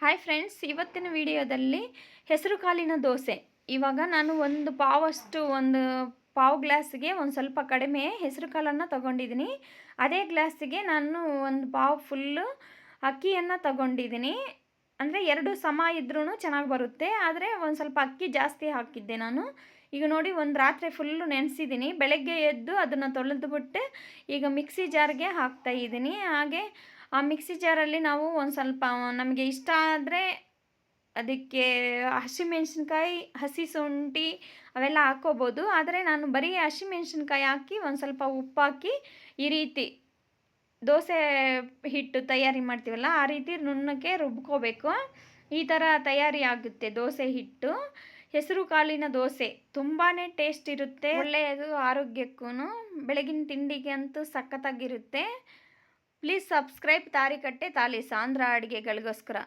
Hi friends, ಇವತ್ತಿನ ವಿಡಿಯೋದಲ್ಲಿ ಹೆಸರು ಕಾಳಿನ ದೋಸೆ. ಇವಾಗ ನಾನು ಒಂದು ಪಾವು ಗ್ಲಾಸ್ಗೆ ಒಂದು ಸ್ವಲ್ಪ ಕಡಿಮೆ ಹೆಸರು ಕಾಳನ್ನು ತಗೊಂಡಿದ್ದೀನಿ. ಅದೇ ಗ್ಲಾಸಿಗೆ ನಾನು ಒಂದು ಪಾವು ಫುಲ್ಲು ಅಕ್ಕಿಯನ್ನು ತಗೊಂಡಿದ್ದೀನಿ. ಅಂದರೆ ಎರಡು ಸಮ ಇದ್ರೂ ಚೆನ್ನಾಗಿ ಬರುತ್ತೆ. ಆದರೆ ಒಂದು ಸ್ವಲ್ಪ ಅಕ್ಕಿ ಜಾಸ್ತಿ ಹಾಕಿದ್ದೆ ನಾನು. ಈಗ ನೋಡಿ, ಒಂದು ರಾತ್ರಿ ಫುಲ್ಲು ನೆನೆಸಿದ್ದೀನಿ. ಬೆಳಗ್ಗೆ ಎದ್ದು ಅದನ್ನು ತೊಳೆದುಬಿಟ್ಟು ಈಗ ಮಿಕ್ಸಿ ಜಾರ್ಗೆ ಹಾಕ್ತಾಯಿದ್ದೀನಿ. ಹಾಗೆ ಆ ಮಿಕ್ಸಿ ಜಾರಲ್ಲಿ ನಾವು ಒಂದು ಸ್ವಲ್ಪ ನಮಗೆ ಇಷ್ಟ ಆದರೆ ಅದಕ್ಕೆ ಹಸಿಮೆಣ್ಸಿನ್ಕಾಯಿ, ಹಸಿ ಶುಂಠಿ ಅವೆಲ್ಲ ಹಾಕ್ಕೋಬೋದು. ಆದರೆ ನಾನು ಬರೀ ಹಸಿಮೆಣ್ಸಿನ್ಕಾಯಿ ಹಾಕಿ ಒಂದು ಸ್ವಲ್ಪ ಉಪ್ಪಾಕಿ ಈ ರೀತಿ ದೋಸೆ ಹಿಟ್ಟು ತಯಾರಿ ಮಾಡ್ತೀವಲ್ಲ ಆ ರೀತಿ ನುಣ್ಣಗೆ ರುಬ್ಕೋಬೇಕು. ಈ ಥರ ತಯಾರಿ ಆಗುತ್ತೆ ದೋಸೆ ಹಿಟ್ಟು. ಹೆಸರು ಕಾಳಿನ ದೋಸೆ ತುಂಬಾ ಟೇಸ್ಟ್ ಇರುತ್ತೆ, ಒಳ್ಳೆಯದು ಆರೋಗ್ಯಕ್ಕೂ. ಬೆಳಗಿನ ತಿಂಡಿಗೆ ಅಂತೂ ಸಖತ್ತಾಗಿರುತ್ತೆ. Please subscribe ತಾರಿಕಟ್ಟೆ thali ಸಾಂದ್ರ ಅಡುಗೆಗಳಿಗೋಸ್ಕರ.